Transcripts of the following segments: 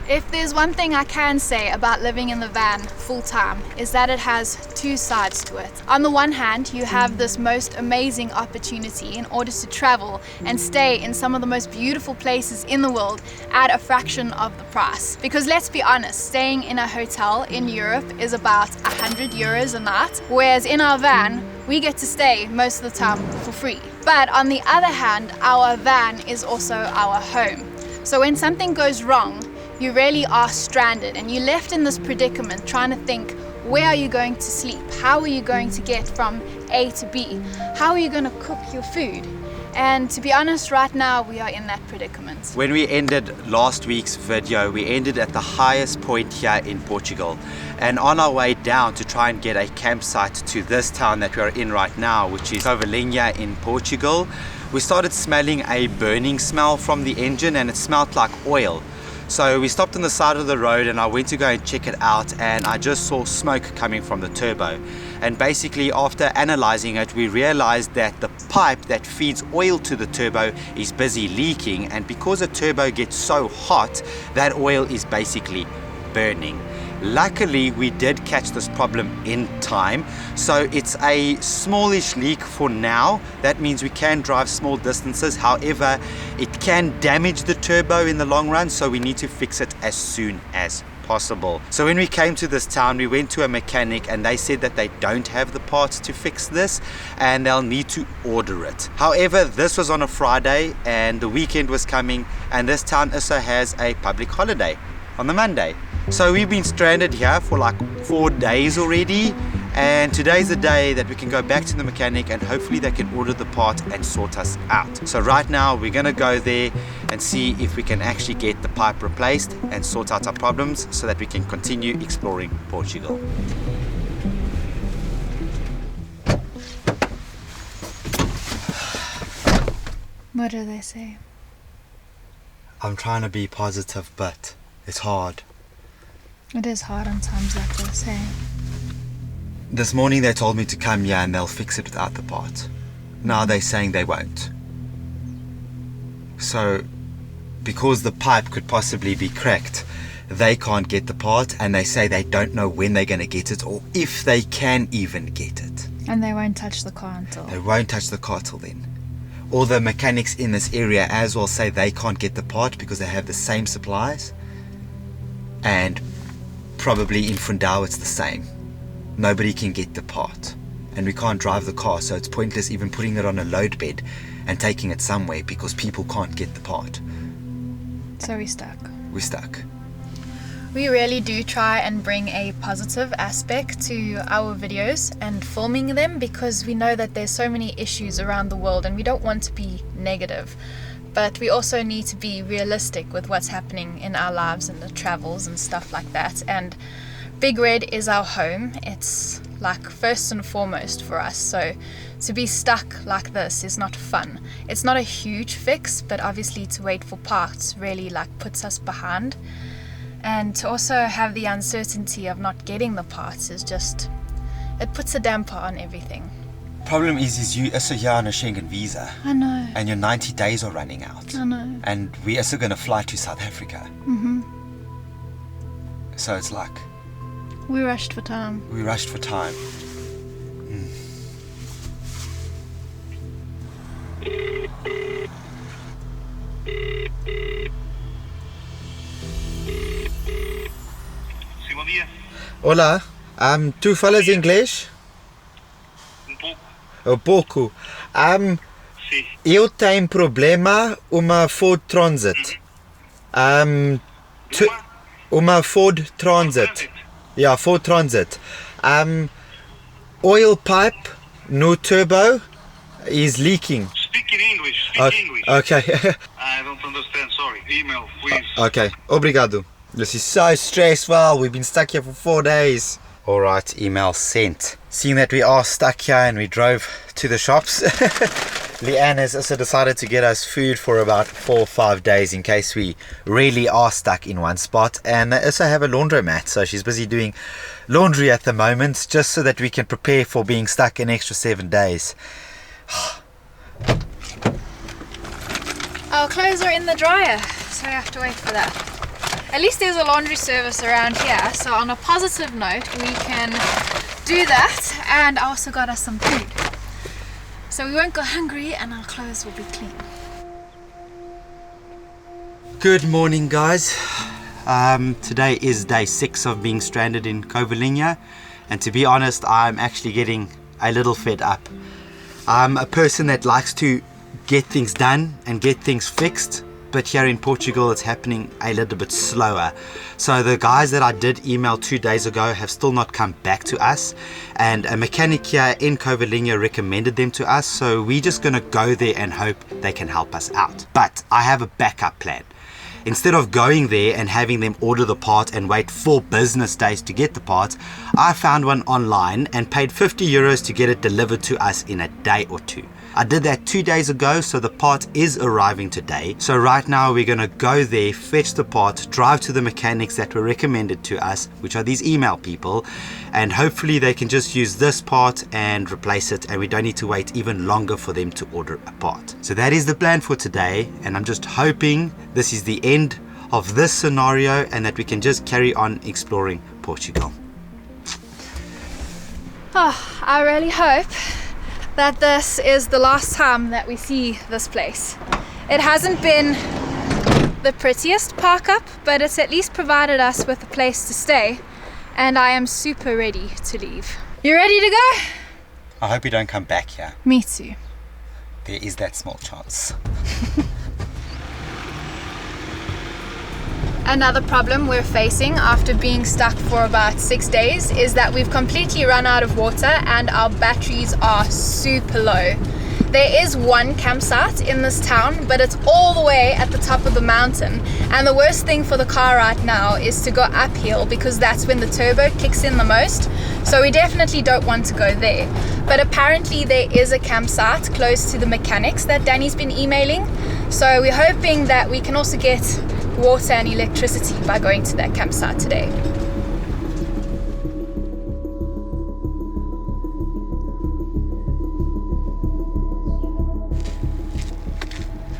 If there's one thing I can say about living in the van full time, is that it has two sides to it. On the one hand, you have this most amazing opportunity in order to travel and stay in some of the most beautiful places in the world at a fraction of the price. Because let's be honest, staying in a hotel in Europe is about 100 euros a night, whereas in our van, we get to stay most of the time for free. But on the other hand, our van is also our home. So when something goes wrong, you really are stranded and you're left in this predicament trying to think, where are you going to sleep? How are you going to get from A to B? How are you going to cook your food? And to be honest, right now we are in that predicament. When we ended last week's video, we ended at the highest point here in Portugal. And on our way down to try and get a campsite to this town that we are in right now, which is Reolink in Portugal, we started smelling a burning smell from the engine, and it smelled like oil. So we stopped on the side of the road and I went to go and check it out, and I just saw smoke coming from the turbo. And basically after analyzing it, we realized that the pipe that feeds oil to the turbo is busy leaking, and because the turbo gets so hot, that oil is basically burning. Luckily, we did catch this problem in time, so it's a smallish leak for now. That means we can drive small distances. However, it can damage the turbo in the long run, so we need to fix it as soon as possible. So when we came to this town, we went to a mechanic and they said that they don't have the parts to fix this and they'll need to order it. However, this was on a Friday and the weekend was coming, and this town also has a public holiday on the Monday. So we've been stranded here for like 4 days already, and today's the day that we can go back to the mechanic and hopefully they can order the part and sort us out. So right now we're gonna go there and see if we can actually get the pipe replaced and sort out our problems so that we can continue exploring Portugal. What do they say? I'm trying to be positive, but it's hard. It is hard on times like this, hey? This morning they told me to come here and they'll fix it without the part. Now they're saying they won't. So, because the pipe could possibly be cracked, they can't get the part, and they say they don't know when they're going to get it or if they can even get it. And they won't touch the car until... They won't touch the car till then. All the mechanics in this area as well say they can't get the part because they have the same supplies. And probably in Fundao it's the same. Nobody can get the part and we can't drive the car, so it's pointless even putting it on a load bed and taking it somewhere because people can't get the part. So we're stuck. We're stuck. We really do try and bring a positive aspect to our videos and filming them, because we know that there's so many issues around the world and we don't want to be negative. But we also need to be realistic with what's happening in our lives and the travels and stuff like that. And Big Red is our home. It's like first and foremost for us. So to be stuck like this is not fun. It's not a huge fix, but obviously to wait for parts really like puts us behind. And to also have the uncertainty of not getting the parts is just, it puts a damper on everything. Problem is you also here on a Schengen visa. I know. And your 90 days are running out. I know. And we're also going to fly to South Africa. Mm-hmm. So it's like... We rushed for time. We rushed for time. Sim, bom dia. Olá, tu falas inglês? Pouco. Pouco. Sim. Eu tenho problema uma Ford Transit. Uma Ford Transit. Yeah, Ford Transit. Oil pipe no turbo is leaking. Speak in English. Speak English. Okay. I don't understand. Sorry. Email, please. Okay. Obrigado. This is so stressful. We've been stuck here for 4 days. Alright, email sent. Seeing that we are stuck here and we drove to the shops, Leanne has also decided to get us food for about 4 or 5 days in case we really are stuck in one spot. And they also have a laundromat, so she's busy doing laundry at the moment just so that we can prepare for being stuck an extra 7 days. Our clothes are in the dryer, so I have to wait for that. At least there's a laundry service around here, so on a positive note we can do that. And I also got us some food, so we won't go hungry and our clothes will be clean. Good morning, guys. Today is day 6 of being stranded in Covalinha, and to be honest, I'm actually getting a little fed up. I'm a person that likes to get things done and get things fixed, but here in Portugal it's happening a little bit slower. So the guys that I did email 2 days ago have still not come back to us, and a mechanic here in Covalinha recommended them to us, so we're just gonna go there and hope they can help us out. But I have a backup plan. Instead of going there and having them order the part and wait 4 business days to get the part, I found one online and paid 50 euros to get it delivered to us in a day or 2. I did that 2 days ago, so the part is arriving today. So right now we're gonna go there, fetch the part, drive to the mechanics that were recommended to us, which are these email people, and hopefully they can just use this part and replace it, and we don't need to wait even longer for them to order a part. So that is the plan for today, and I'm just hoping this is the end of this scenario and that we can just carry on exploring Portugal. Oh, I really hope that this is the last time that we see this place. It hasn't been the prettiest park up, but it's at least provided us with a place to stay, and I am super ready to leave. You ready to go? I hope you don't come back here. Me too. There is that small chance. Another problem we're facing after being stuck for about 6 days is that we've completely run out of water and our batteries are super low. There is one campsite in this town, but it's all the way at the top of the mountain, and the worst thing for the car right now is to go uphill because that's when the turbo kicks in the most, so we definitely don't want to go there. But apparently there is a campsite close to the mechanics that Danny's been emailing, so we're hoping that we can also get water and electricity by going to that campsite today.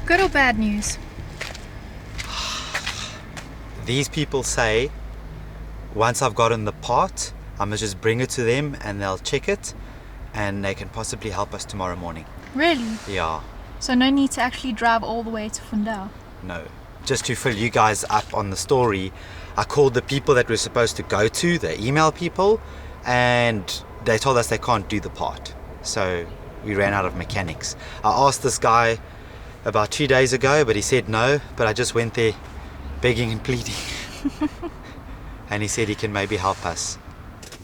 Good or bad news? These people say once I've gotten the part, I'm gonna just bring it to them and they'll check it and they can possibly help us tomorrow morning. Really? Yeah. So no need to actually drive all the way to Fundão? No. Just to fill you guys up on the story, I called the people that we're supposed to go to, the email people, and they told us they can't do the part. So we ran out of mechanics. I asked this guy about 2 days ago, but he said no, but I just went there begging and pleading. And he said he can maybe help us.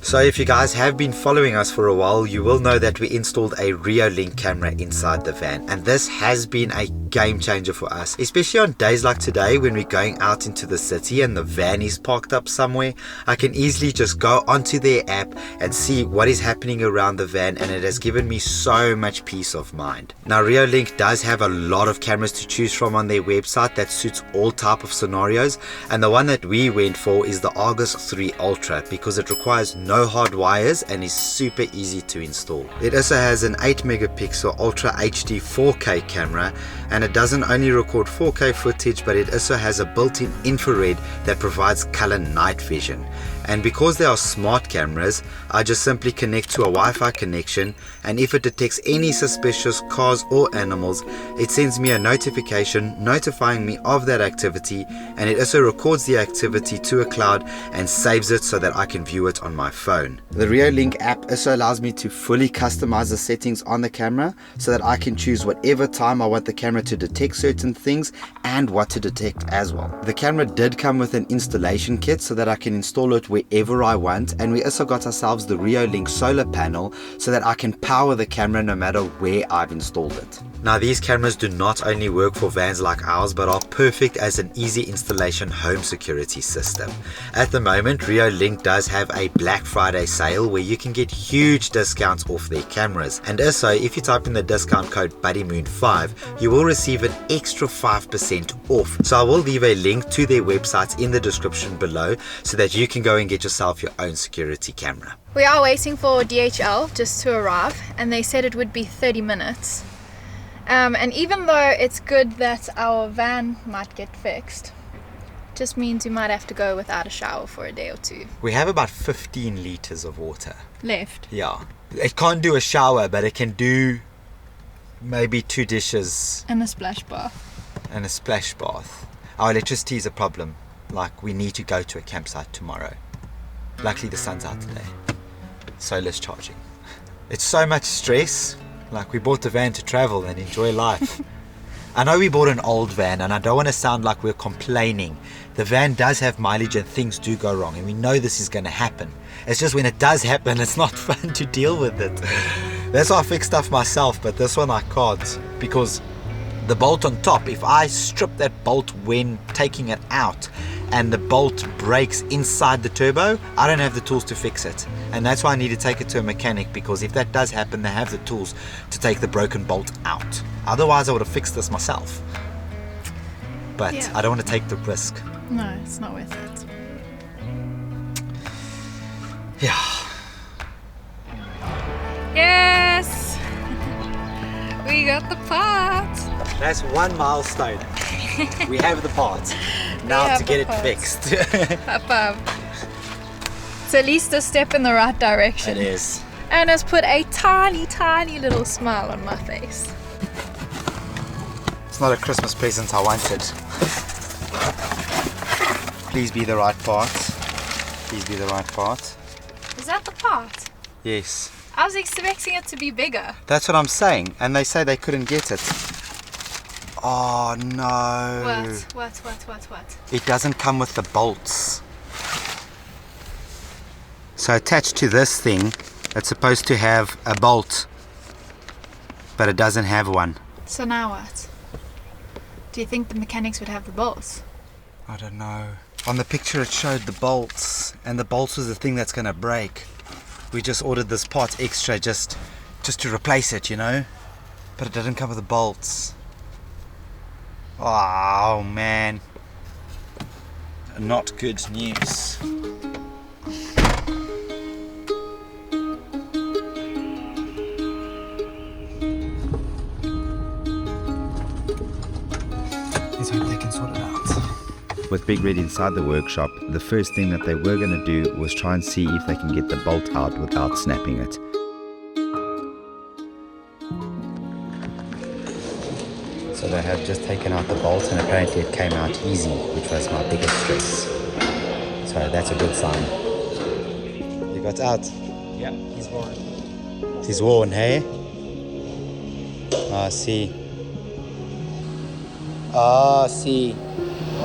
So if you guys have been following us for a while, you will know that we installed a Reolink camera inside the van, and this has been a game changer for us, especially on days like today when we're going out into the city and the van is parked up somewhere. I can easily just go onto their app and see what is happening around the van, and it has given me so much peace of mind. Now Reolink does have a lot of cameras to choose from on their website that suits all type of scenarios, and the one that we went for is the Argus 3 Ultra because it requires no hard wires and is super easy to install. It also has an 8 megapixel Ultra HD 4K camera, and it doesn't only record 4K footage, but it also has a built-in infrared that provides color night vision. And because they are smart cameras, I just simply connect to a Wi-Fi connection, and if it detects any suspicious cars or animals, it sends me a notification notifying me of that activity, and it also records the activity to a cloud and saves it so that I can view it on my phone. The Reolink app also allows me to fully customize the settings on the camera so that I can choose whatever time I want the camera to detect certain things and what to detect as well. The camera did come with an installation kit so that I can install it wherever I want, and we also got ourselves the Reolink solar panel so that I can power the camera no matter where I've installed it. Now these cameras do not only work for vans like ours, but are perfect as an easy installation home security system. At the moment, Reolink does have a Black Friday sale where you can get huge discounts off their cameras, and also if you type in the discount code Buddymoon5, you will receive an extra 5% off. So I will leave a link to their website in the description below so that you can go and get yourself your own security camera. We are waiting for DHL just to arrive, and they said it would be 30 minutes. And even though it's good that our van might get fixed, Just means we might have to go without a shower for a day or two. We have about 15 liters of water. Left. Yeah. It can't do a shower, but it can do maybe 2 dishes And a splash bath. and a splash bath. Our electricity is a problem. Like, we need to go to a campsite tomorrow. Luckily the sun's out today. Solar's charging. It's so much stress. Like, we bought the van to travel and enjoy life. I know we bought an old van, and I don't want to sound like we're complaining. The van does have mileage and things do go wrong, and we know this is going to happen. It's just when it does happen, it's not fun to deal with it. That's why I fix stuff myself, but this one I can't, because the bolt on top, if I strip that bolt when taking it out and the bolt breaks inside the turbo, I don't have the tools to fix it. And that's why I need to take it to a mechanic, because if that does happen, they have the tools to take the broken bolt out. Otherwise I would have fixed this myself. But Yeah. I don't want to take the risk. No, it's not worth it. Yeah. Yes! We got the part! That's one milestone. We have the part. Now have to get the it part. fixed. Above. It's at least a step in the right direction. It is. And has put a tiny, tiny little smile on my face. It's not a Christmas present I wanted. Please be the right part. Please be the right part. Is that the part? Yes. I was expecting it to be bigger. That's what I'm saying. And they say they couldn't get it. Oh no. What? It doesn't come with the bolts. So attached to this thing, it's supposed to have a bolt, but it doesn't have one. So now what? Do you think the mechanics would have the bolts? I don't know. On the picture it showed the bolts, and the bolts was the thing that's gonna break. We just ordered this part extra just to replace it, you know? But it didn't come with the bolts. Oh man. Not good news. Let's hope they can sort it out. With Big Red inside the workshop, the first thing that they were going to do was try and see if they can get the bolt out without snapping it. So they have just taken out the bolt, and apparently it came out easy, which was my biggest stress. So that's a good sign. You got out? Yeah, he's worn. He's worn, hey? I see. Ah, see.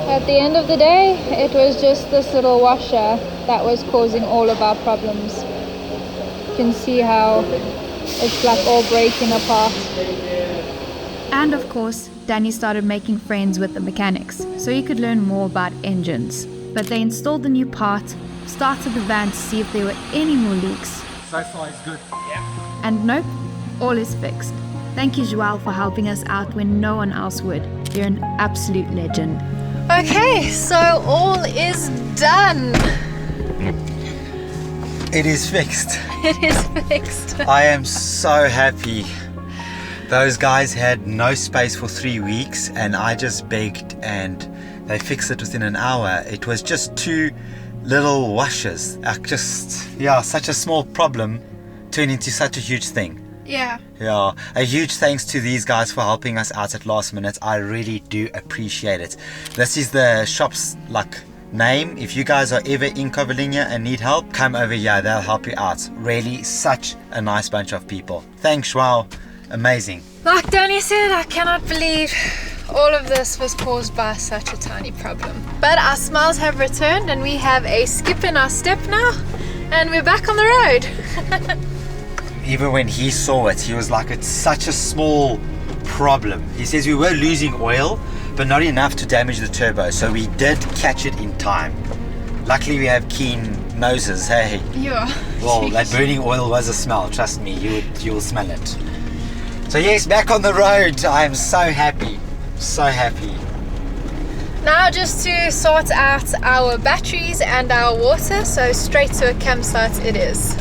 At the end of the day, it was just this little washer that was causing all of our problems. You can see how it's like all breaking apart. And of course, Danny started making friends with the mechanics, so he could learn more about engines. But they installed the new part, started the van to see if there were any more leaks. So far it's good. Yeah. And nope, all is fixed. Thank you, Joelle, for helping us out when no one else would. You're an absolute legend. Okay, so all is done. It is fixed. It is fixed. I am so happy. Those guys had no space for 3 weeks, and I just begged, and they fixed it within an hour. It was just 2 little washers. Such a small problem turned into such a huge thing. Yeah. Yeah, a huge thanks to these guys for helping us out at last minute. I really do appreciate it. This is the shop's name. If you guys are ever in Covalinha and need help, come over here, they'll help you out. Really such a nice bunch of people. Thanks, wow, amazing. Like Danny said, I cannot believe all of this was caused by such a tiny problem. But our smiles have returned, and we have a skip in our step now, and we're back on the road. Even when he saw it, he was like, it's such a small problem. He says we were losing oil, but not enough to damage the turbo, so we did catch it in time. Luckily we have keen noses, hey? Yeah. Well, that burning oil was a smell, trust me, you'll smell it. So yes, back on the road. I am so happy, so happy. Now just to sort out our batteries and our water, so straight to a campsite it is.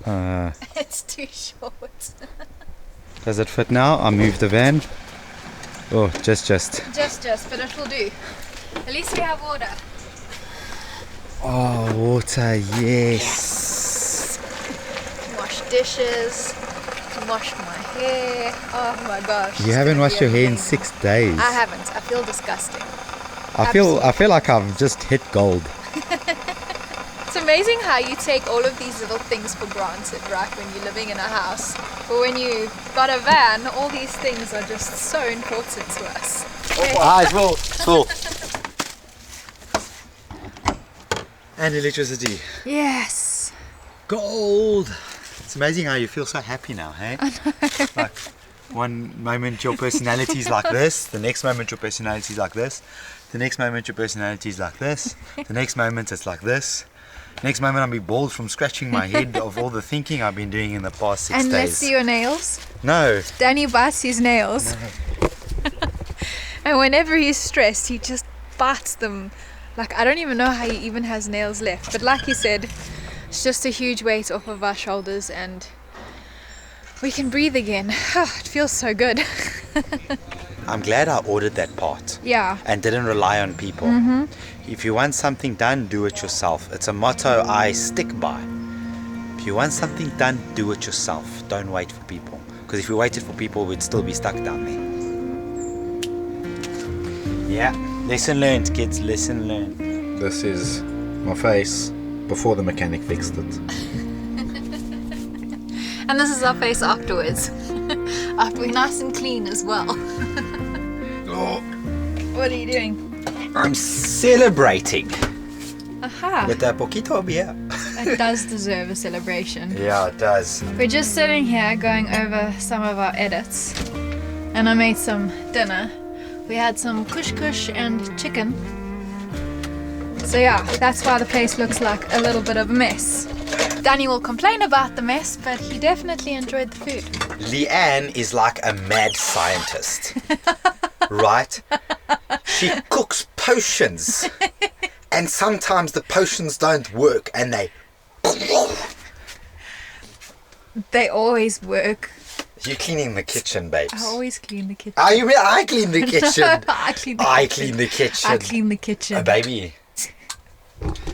It's too short. Does it fit now? I'll move the van. Oh, just. Just, but it will do. At least we have water. Oh, water, yes. Wash dishes, wash my hair. Oh my gosh. You haven't washed your hair in 6 days. I haven't. I feel disgusting. I feel like I've just hit gold. It's amazing how you take all of these little things for granted, right, when you're living in a house. But when you got a van, all these things are just so important to us. It's full. And electricity. Yes. Gold. It's amazing how you feel so happy now, hey? I know. Like one moment your personality's like this, the next moment your personality's like this, the next moment your personality's like this, the next moment it's like this. Next moment I'll be bald from scratching my head of all the thinking I've been doing in the past 6 days. And let's see your nails. No. Danny bites his nails. No. And whenever he's stressed, he just bites them. Like, I don't even know how he even has nails left. But like he said, it's just a huge weight off of our shoulders and we can breathe again. It feels so good. I'm glad I ordered that part. Yeah. And didn't rely on people. If you want something done, do it yourself. It's a motto I stick by. If you want something done, do it yourself. Don't wait for people. Because if we waited for people, we'd still be stuck down there. Yeah. Lesson learned, kids. Lesson learned. This is my face before the mechanic fixed it. And this is our face afterwards. After we're nice and clean as well. What are you doing? I'm celebrating Aha. with a poquito beer. It does deserve a celebration. Yeah, it does. We're just sitting here going over some of our edits. And I made some dinner. We had some kush and chicken. So yeah, that's why the place looks like a little bit of a mess. Danny will complain about the mess, but he definitely enjoyed the food. Leanne is like a mad scientist, right? She cooks potions, and sometimes the potions don't work, and They always work. You're cleaning the kitchen, babes. I always clean the kitchen. Are you real? I clean the kitchen. No, I clean the kitchen. I clean the kitchen. I clean the kitchen. Oh, baby.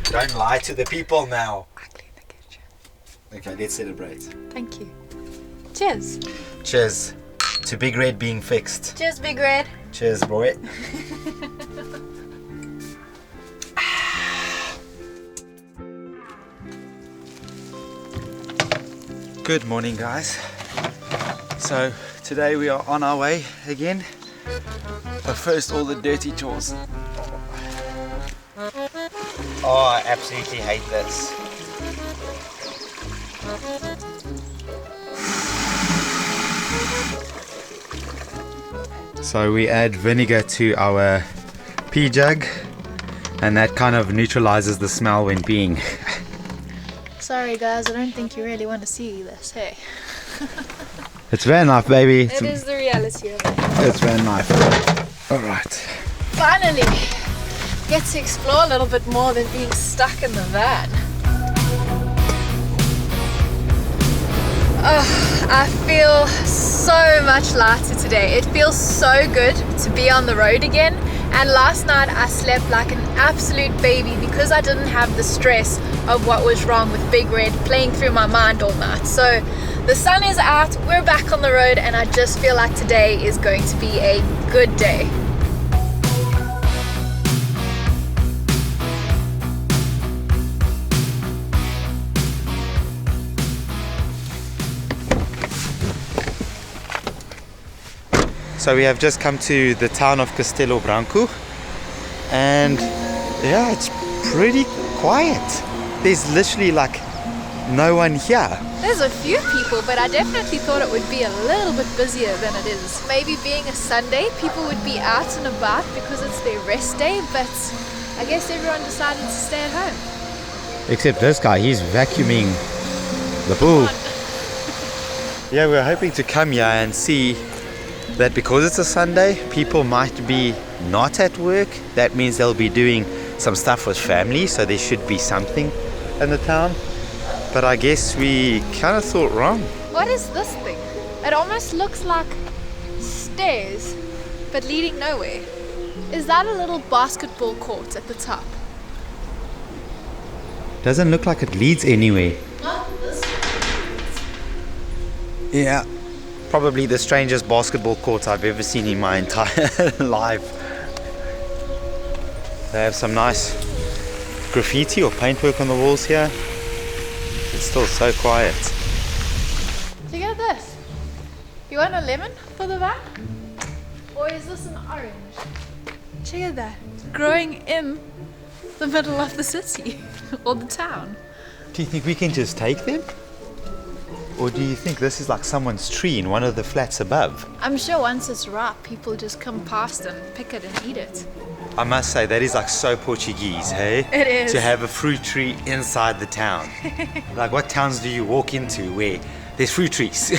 Don't lie to the people now. I clean the kitchen. Okay, let's celebrate. Thank you. Cheers. Cheers to Big Red being fixed. Cheers, Big Red. Cheers, boy. Good morning, guys. So today we are on our way again, but first all the dirty chores. Oh, I absolutely hate this. So we add vinegar to our pea jug, and that kind of neutralizes the smell when peeing. Sorry guys, I don't think you really want to see this, hey? It's van life, baby. It is the reality of it. It's van life. Alright. Finally, get to explore a little bit more than being stuck in the van. Oh, I feel so much lighter today. It feels so good to be on the road again. And last night I slept like an absolute baby because I didn't have the stress of what was wrong with Big Red playing through my mind all night. So the sun is out, we're back on the road, and I just feel like today is going to be a good day. So we have just come to the town of Castelo Branco, and yeah, it's pretty quiet. There's literally like no one here. There's a few people, but I definitely thought it would be a little bit busier than it is. Maybe being a Sunday, people would be out and about because it's their rest day, but I guess everyone decided to stay at home. Except this guy, he's vacuuming the pool. Yeah, we're hoping to come here and see that because it's a Sunday, people might be not at work. That means they'll be doing some stuff with family, so there should be something in the town. But I guess we kind of thought wrong. What is this thing? It almost looks like stairs, but leading nowhere. Is that a little basketball court at the top? Doesn't look like it leads anywhere. Not this one. Yeah, probably the strangest basketball court I've ever seen in my entire life. They have some nice graffiti or paintwork on the walls here. It's still so quiet. Look at this. You want a lemon for the van? Or is this an orange? Check at that. Growing in the middle of the city or the town. Do you think we can just take them? Or do you think this is like someone's tree in one of the flats above? I'm sure once it's ripe, people just come past and pick it and eat it. I must say, that is like so Portuguese, hey? It is. To have a fruit tree inside the town. Like, what towns do you walk into where there's fruit trees?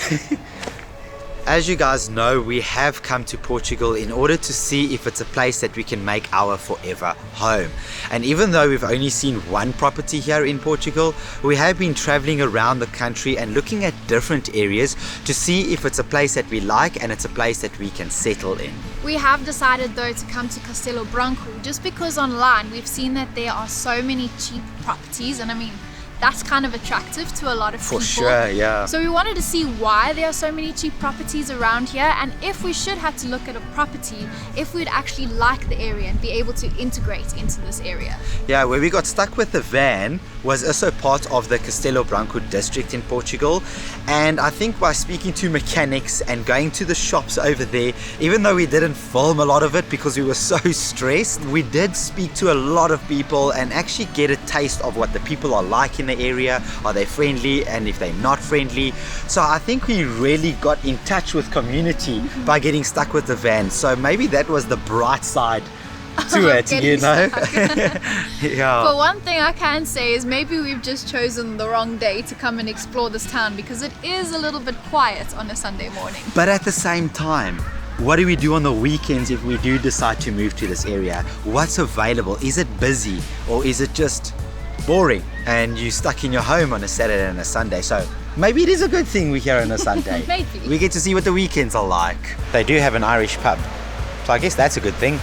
As you guys know, we have come to Portugal in order to see if it's a place that we can make our forever home. And even though we've only seen one property here in Portugal, we have been traveling around the country and looking at different areas to see if it's a place that we like and it's a place that we can settle in. We have decided though to come to Castelo Branco just because online we've seen that there are so many cheap properties, and I mean that's kind of attractive to a lot of people. For sure, yeah. So we wanted to see why there are so many cheap properties around here, and if we should have to look at a property, if we'd actually like the area and be able to integrate into this area. Yeah, where we got stuck with the van was also part of the Castelo Branco district in Portugal. And I think by speaking to mechanics and going to the shops over there, even though we didn't film a lot of it because we were so stressed, we did speak to a lot of people and actually get a taste of what the people are like in the area. Are they friendly? And if they're not friendly. So I think we really got in touch with community by getting stuck with the van. So maybe that was the bright side to it, you know. Yeah. But one thing I can say is maybe we've just chosen the wrong day to come and explore this town, because it is a little bit quiet on a Sunday morning. But at the same time, what do we do on the weekends if we do decide to move to this area? What's available? Is it busy, or is it just boring and you're stuck in your home on a Saturday and a Sunday? So maybe it is a good thing we're here on a Sunday. Maybe. We get to see what the weekends are like. They do have an Irish pub, so I guess that's a good thing,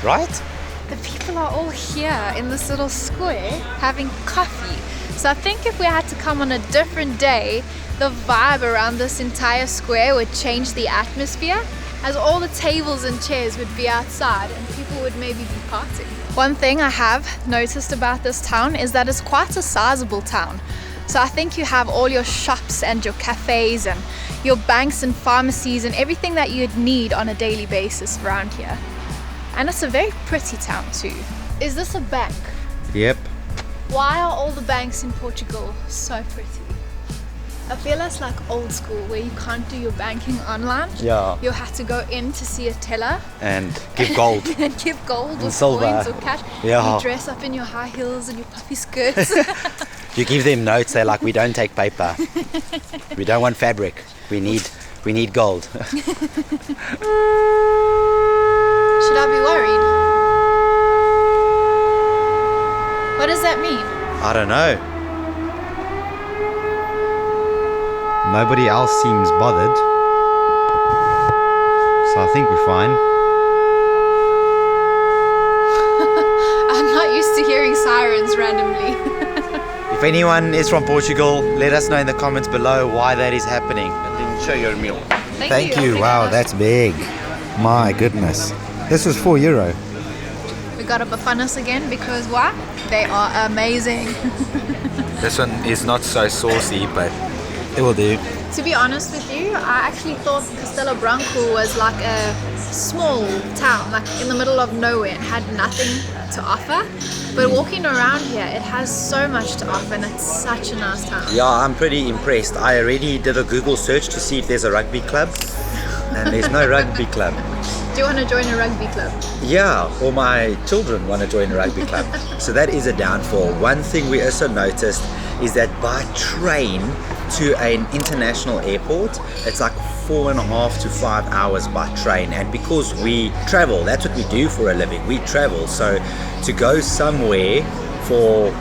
right? The people are all here in this little square having coffee. So I think if we had to come on a different day, the vibe around this entire square would change the atmosphere, as all the tables and chairs would be outside and people would maybe be partying. One thing I have noticed about this town is that it's quite a sizable town. So I think you have all your shops and your cafes and your banks and pharmacies and everything that you'd need on a daily basis around here. And it's a very pretty town too. Is this a bank? Yep. Why are all the banks in Portugal so pretty? I feel it's like old school where you can't do your banking online. Yeah. You'll have to go in to see a teller And give gold. and give gold or silver. coins or cash. Yeah. You dress up in your high heels and your puffy skirts. You give them notes, they're like, we don't take paper. We don't want fabric. We need gold. Should I be worried? What does that mean? I don't know. Nobody else seems bothered. So I think we're fine. I'm not used to hearing sirens randomly. If anyone is from Portugal, let us know in the comments below why that is happening. And then show your meal. Thank you. Wow, that's big. My goodness. This was €4. We got a bafanas again because why? They are amazing. This one is not so saucy, but it will do. To be honest with you, I actually thought Castelo Branco was like a small town, like in the middle of nowhere, and had nothing to offer. But walking around here, it has so much to offer, and it's such a nice town. Yeah, I'm pretty impressed. I already did a Google search to see if there's a rugby club, and there's no rugby club. Do you want to join a rugby club? Yeah, or my children want to join a rugby club. So that is a downfall. One thing we also noticed is that by train to an international airport, it's like 4.5 to 5 hours by train. And because we travel, that's what we do for a living, we travel. So to go somewhere for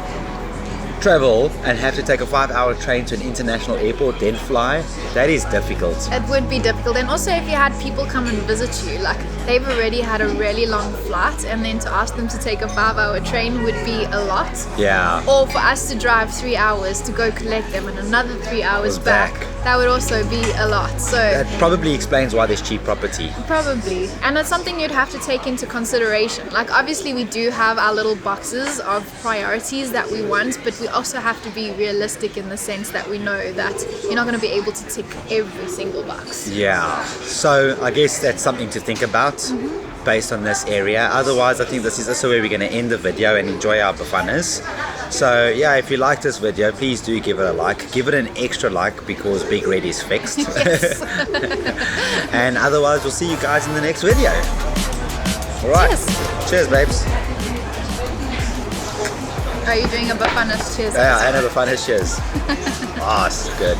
travel and have to take a 5-hour train to an international airport, then fly, that is difficult. It would be difficult, and also if you had people come and visit you, like they've already had a really long flight, and then to ask them to take a 5-hour train would be a lot. Yeah. Or for us to drive 3 hours to go collect them and another 3 hours back, that would also be a lot. So That probably explains why there's cheap property. probably, and it's something you'd have to take into consideration. Like obviously we do have our little boxes of priorities that we want, but we also have to be realistic in the sense that we know that you're not going to be able to tick every single box. Yeah. So I guess that's something to think about based on this area. Otherwise, I think this is also where we're going to end the video and enjoy our Bafanas. So yeah, if you like this video, please do give it a like. Give it an extra like because Big Red is fixed. Yes. And otherwise, we'll see you guys in the next video. Alright. Cheers. Cheers, babes. Are you doing a Bafanas cheers? Yeah, I know Bafanas. Cheers. Ah, this is good.